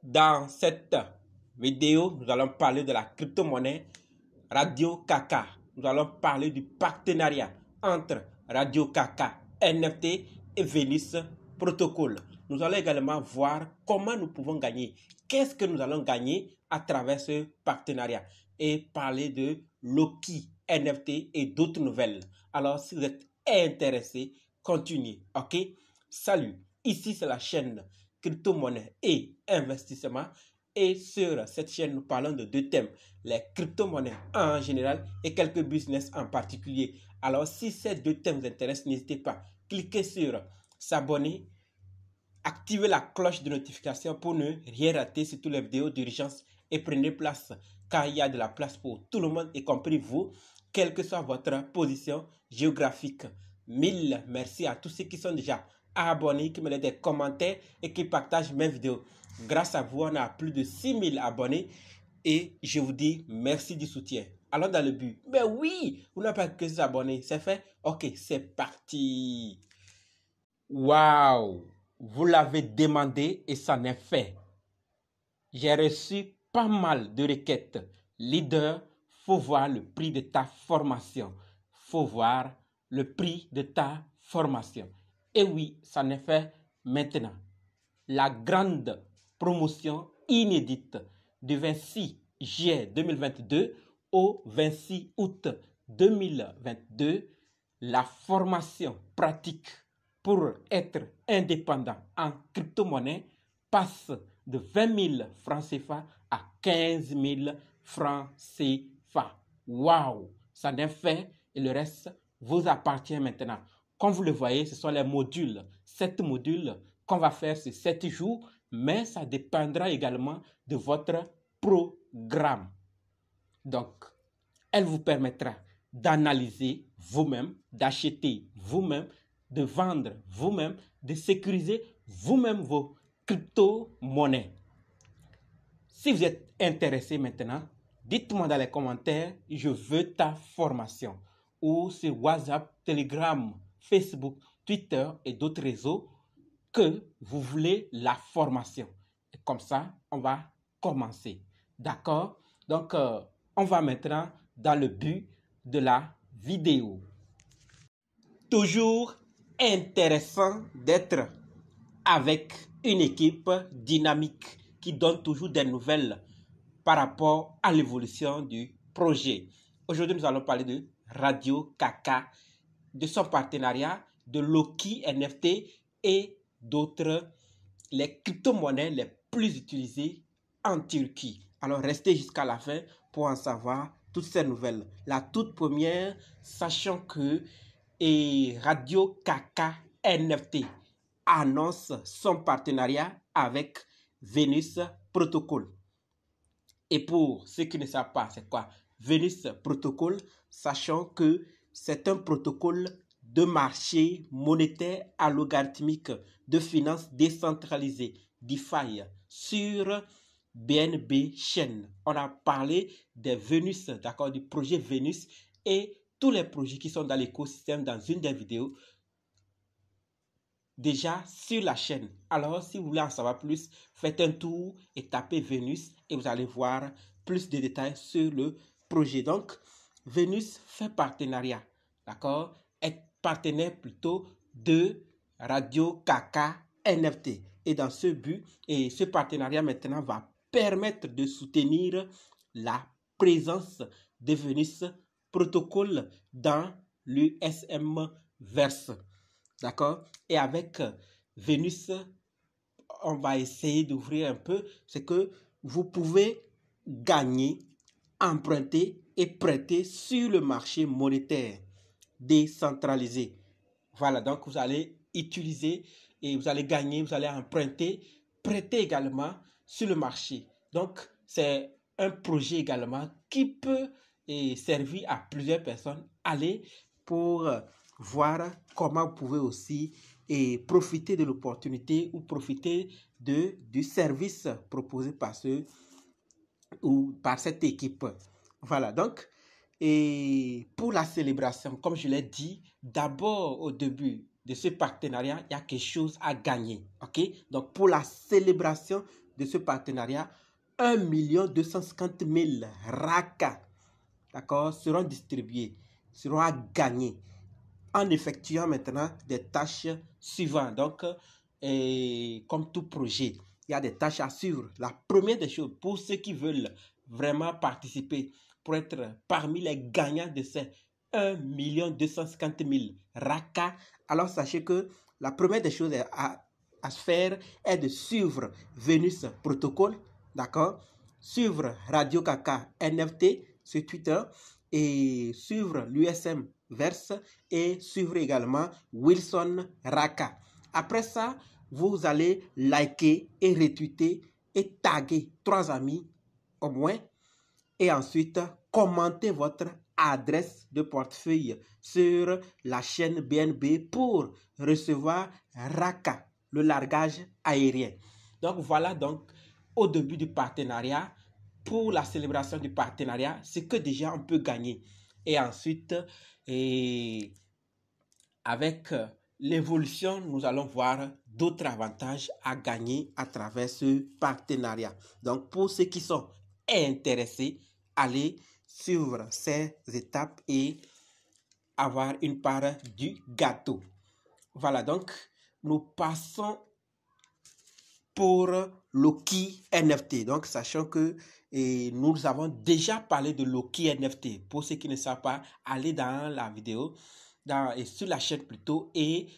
Dans cette vidéo, nous allons parler de la crypto-monnaie Radio Kaka. Nous allons parler du partenariat entre Radio Kaka, NFT et Venus Protocol. Nous allons également voir comment nous pouvons gagner. Qu'est-ce que nous allons gagner à travers ce partenariat et parler de Loki, NFT et d'autres nouvelles. Alors, si vous êtes intéressé, continuez. OK? Salut. Ici, c'est la chaîne crypto-monnaie et investissement. Et sur cette chaîne, nous parlons de deux thèmes, les crypto-monnaies en général et quelques business en particulier. Alors, si ces deux thèmes vous intéressent, n'hésitez pas. Cliquez sur s'abonner, activez la cloche de notification pour ne rien rater sur toutes les vidéos d'urgence et prenez place car il y a de la place pour tout le monde, y compris vous, quelle que soit votre position géographique. Mille merci à tous ceux qui sont déjà abonnés, qui me laissent des commentaires et qui partagent mes vidéos. Grâce à vous, on a plus de 6000 abonnés et je vous dis merci du soutien. Allons dans le but. Mais oui, vous n'avez pas que des abonnés. C'est fait? Ok, c'est parti. Waouh, vous l'avez demandé et ça n'est fait. J'ai reçu pas mal de requêtes. Leader, faut voir le prix de ta formation. Faut voir le prix de ta formation. Et oui, ça n'est fait maintenant. La grande promotion inédite du 26 juillet 2022 au 26 août 2022, la formation pratique pour être indépendant en crypto-monnaie passe de 20 000 francs CFA à 15 000 francs CFA. Waouh! Ça n'est fait et le reste vous appartient maintenant. Comme vous le voyez, ce sont les modules. 7 modules qu'on va faire sur 7 jours, mais ça dépendra également de votre programme. Donc, elle vous permettra d'analyser vous-même, d'acheter vous-même, de vendre vous-même, de sécuriser vous-même vos crypto-monnaies. Si vous êtes intéressé maintenant, dites-moi dans les commentaires, je veux ta formation. Ou sur WhatsApp, Telegram, Facebook, Twitter et d'autres réseaux que vous voulez la formation. Et comme ça, on va commencer. D'accord? Donc, on va maintenant dans le but de la vidéo. Toujours intéressant d'être avec une équipe dynamique qui donne toujours des nouvelles par rapport à l'évolution du projet. Aujourd'hui, nous allons parler de Radio Kaka, de son partenariat, de Loki NFT et d'autres, les crypto-monnaies les plus utilisées en Turquie. Alors, restez jusqu'à la fin pour en savoir toutes ces nouvelles. La toute première, sachant que Radio Kaka NFT annonce son partenariat avec Venus Protocol. Et pour ceux qui ne savent pas, c'est quoi Venus Protocol, sachant que c'est un protocole de marché monétaire algorithmique de finances décentralisées, DeFi, sur BNB Chain. On a parlé des Venus, d'accord, du projet Venus et tous les projets qui sont dans l'écosystème dans une des vidéos déjà sur la chaîne. Alors, si vous voulez en savoir plus, faites un tour et tapez Venus et vous allez voir plus de détails sur le projet. Donc, Venus fait partenariat, d'accord? Est partenaire plutôt de Radio Kaka NFT. Et dans ce but, et ce partenariat maintenant va permettre de soutenir la présence de Venus Protocol dans l'USM Verse. D'accord? Et avec Venus, on va essayer d'ouvrir un peu. C'est que vous pouvez gagner, emprunter et prêter sur le marché monétaire décentralisé. Voilà, donc vous allez utiliser et vous allez gagner, vous allez emprunter, prêter également sur le marché. Donc, c'est un projet également qui peut servir à plusieurs personnes. Allez pour voir comment vous pouvez aussi profiter de l'opportunité ou profiter du service proposé par par cette équipe. Voilà, donc, et pour la célébration, comme je l'ai dit, d'abord au début de ce partenariat, il y a quelque chose à gagner. OK? Donc, pour la célébration de ce partenariat, 1 250 000 RACA, d'accord, seront distribués, seront à gagner en effectuant maintenant des tâches suivantes. Donc, comme tout projet, il y a des tâches à suivre. La première des choses, pour ceux qui veulent vraiment participer, pour être parmi les gagnants de ces 1 250 000 RACA, alors sachez que la première des choses à faire est de suivre Venus Protocol, d'accord, suivre Radio Kaka NFT sur Twitter et suivre l'USM Verse et suivre également Wilson Raka. Après ça, vous allez liker et retweeter et taguer 3 amis au moins et ensuite commenter votre adresse de portefeuille sur la chaîne BNB pour recevoir Raka, le largage aérien. Donc voilà donc au début du partenariat, pour la célébration du partenariat, c'est que déjà on peut gagner. Et ensuite, avec l'évolution, nous allons voir d'autres avantages à gagner à travers ce partenariat. Donc pour ceux qui sont intéressés, allez suivre ces étapes et avoir une part du gâteau. Voilà, donc nous passons pour Loki NFT. Donc, sachant que nous avons déjà parlé de Loki NFT. Pour ceux qui ne savent pas, allez dans la vidéo, sur la chaîne plutôt, et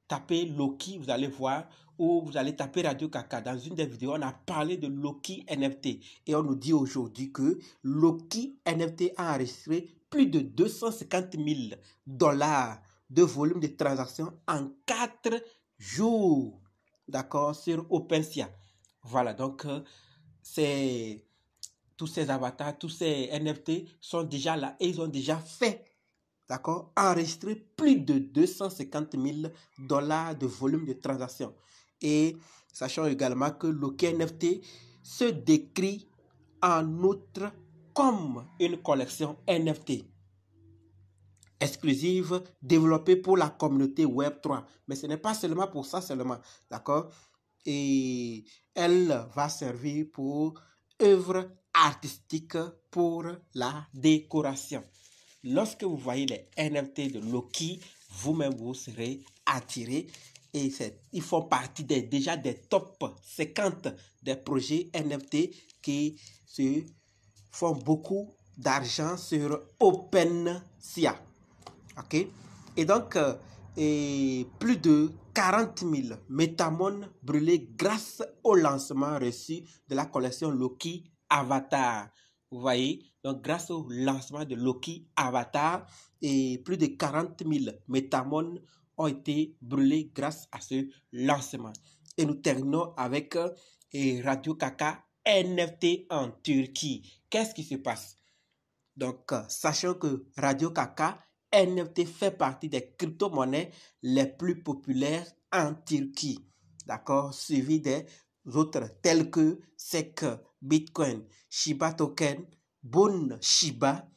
tapez Loki, vous allez voir, ou vous allez taper Radio Kaka. Dans une des vidéos, on a parlé de Loki NFT. Et on nous dit aujourd'hui que Loki NFT a enregistré plus de 250 000 $ de volume de transactions en 4 jours. D'accord, sur OpenSea. Voilà, donc tous ces avatars, tous ces NFT sont déjà là et ils ont déjà fait, d'accord, enregistrer plus de 250 000 $ de volume de transaction. Et sachant également que Loki NFT se décrit en outre comme une collection NFT exclusive développée pour la communauté Web3. Mais ce n'est pas seulement pour ça seulement, d'accord? Et elle va servir pour œuvre artistique pour la décoration. Lorsque vous voyez les NFT de Loki, vous-même vous serez attiré et ils font partie déjà des top 50 des projets NFT qui se font beaucoup d'argent sur OpenSea. Ok? Et donc, plus de 40 000 métamons brûlés grâce au lancement reçu de la collection Loki Avatar. Vous voyez, donc grâce au lancement de Loki Avatar, et plus de 40 000 métamons ont été brûlés grâce à ce lancement. Et nous terminons avec Radio Kaka NFT en Turquie. Qu'est-ce qui se passe? Donc, sachant que Radio Kaka NFT fait partie des crypto-monnaies les plus populaires en Turquie, d'accord, suivi des autres tels que SEC, Bitcoin, Shiba Token, Bone Shiba,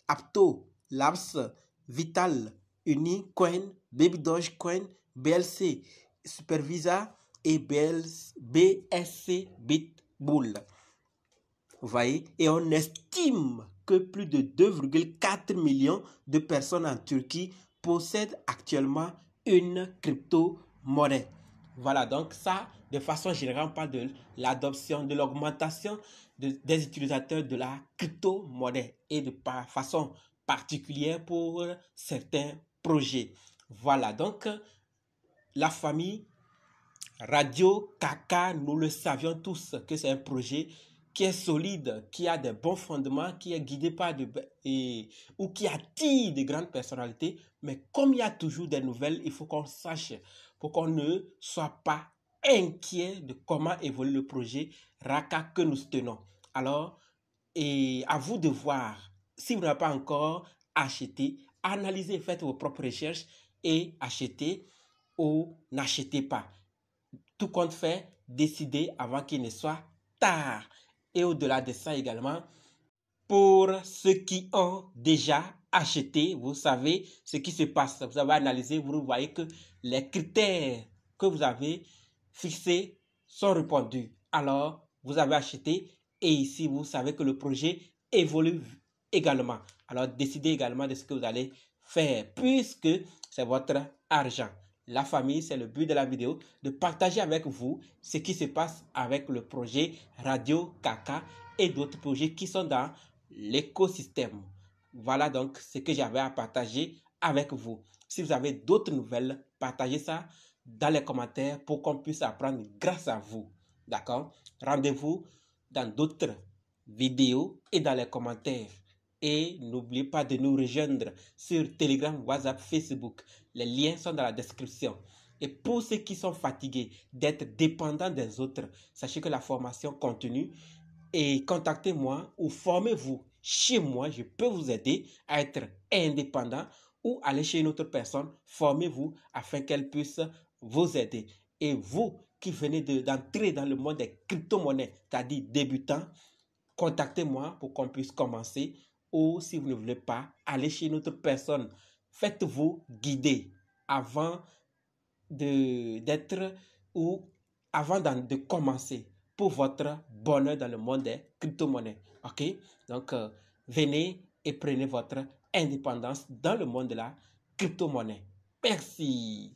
Apto Labs, Vital, Unicoin, Baby Dogecoin, BLC, Supervisa et BSC Bitbull. Vous voyez, et on estime que plus de 2,4 millions de personnes en Turquie possèdent actuellement une crypto-monnaie. Voilà, donc ça, de façon générale, on parle de l'adoption, de l'augmentation des utilisateurs de la crypto-monnaie et de façon particulière pour certains projets. Voilà, donc la famille Radio Kaka, nous le savions tous que c'est un projet qui est solide, qui a des bons fondements, qui est guidé par ou qui attire de grandes personnalités. Mais comme il y a toujours des nouvelles, il faut qu'on sache, pour qu'on ne soit pas inquiet de comment évolue le projet Raka que nous tenons. Alors, à vous de voir. Si vous n'avez pas encore acheté, analysez, faites vos propres recherches et achetez ou n'achetez pas. Tout compte fait, décidez avant qu'il ne soit tard. Et au-delà de ça également, pour ceux qui ont déjà acheté, vous savez ce qui se passe. Vous avez analysé, vous voyez que les critères que vous avez fixés sont répondus. Alors, vous avez acheté et ici, vous savez que le projet évolue également. Alors, décidez également de ce que vous allez faire puisque c'est votre argent. La famille, c'est le but de la vidéo, de partager avec vous ce qui se passe avec le projet Radio Kaka et d'autres projets qui sont dans l'écosystème. Voilà donc ce que j'avais à partager avec vous. Si vous avez d'autres nouvelles, partagez ça dans les commentaires pour qu'on puisse apprendre grâce à vous. D'accord? Rendez-vous dans d'autres vidéos et dans les commentaires. Et n'oubliez pas de nous rejoindre sur Telegram, WhatsApp, Facebook. Les liens sont dans la description. Et pour ceux qui sont fatigués d'être dépendants des autres, sachez que la formation continue et contactez-moi ou formez-vous chez moi. Je peux vous aider à être indépendant ou aller chez une autre personne. Formez-vous afin qu'elle puisse vous aider. Et vous qui venez d'entrer dans le monde des crypto-monnaies, c'est-à-dire débutants, contactez-moi pour qu'on puisse commencer. Ou si vous ne voulez pas, aller chez une autre personne. Faites-vous guider avant d'être ou avant de commencer pour votre bonheur dans le monde des crypto-monnaies. Ok? Donc, venez et prenez votre indépendance dans le monde de la crypto-monnaie. Merci.